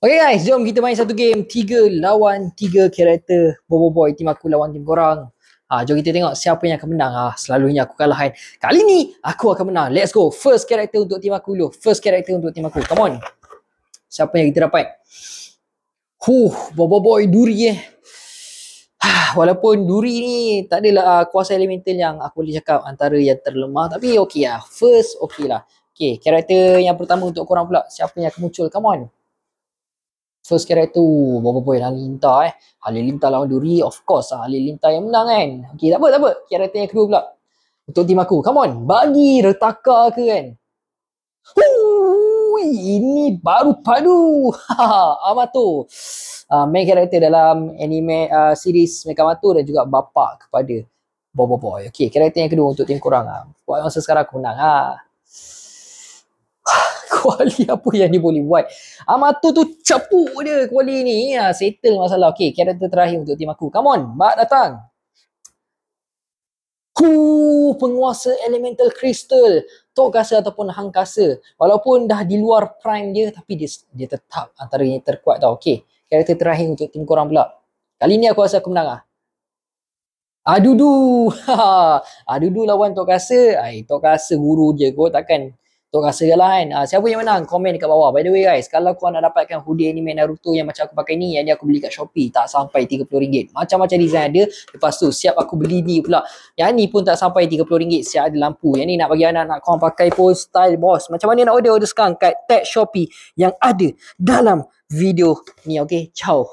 Okay guys, jom kita main satu game 3 lawan 3 karakter Bobo Boy. Tim aku lawan tim korang. Jom kita tengok siapa yang akan menang. Selalunya aku kalah kan. Kali ni aku akan menang. Let's go. First karakter untuk tim aku dulu. First karakter untuk tim aku. Come on. Siapa yang kita dapat? Bobo Boy Duri Walaupun Duri ni tak adalah kuasa elemental yang aku boleh cakap antara yang terlemah, tapi okey lah. First okey lah. Okay, karakter yang pertama untuk korang pula. Siapa yang akan muncul? Come on. First character Bobo Boy Halilintar Halilintar lawan Duri. Of course Halilintar yang menang kan. Okay, tak apa. Karakter yang kedua pula untuk tim aku. Come on, bagi retaka ke kan. Ini baru padu. Amato, main karakter dalam anime series Mekamato dan juga bapa kepada Bobo Boy. Okay, karakter yang kedua untuk tim korang. Buat masa sekarang aku menang. Kuali apa yang dia boleh buat. Amato tu capuk dia kuali ni. Settle masalah. Okay, karakter terakhir untuk tim aku. Come on, Mak datang. Penguasa elemental crystal. Tokasa ataupun Hangkasa. Walaupun dah di luar prime dia, tapi dia tetap antara yang terkuat tau. Okay, karakter terakhir untuk tim korang pula. Kali ni aku rasa aku menang Adudu. Adudu lawan Tokasa. Tokasa guru je kot, takkan Tokasa lah kan. Siapa yang menang? Komen dekat bawah. By the way guys, kalau korang nak dapatkan hoodie anime Naruto yang macam aku pakai ni, yang ni aku beli kat Shopee, tak sampai RM30. Macam-macam design ada. Lepas tu siap aku beli ni pula. Yang ni pun tak sampai RM30. Siap ada lampu. Yang ni nak bagi anak-anak korang pakai pun style boss. Macam mana nak order sekarang kat tag Shopee yang ada dalam video ni. Okay, ciao.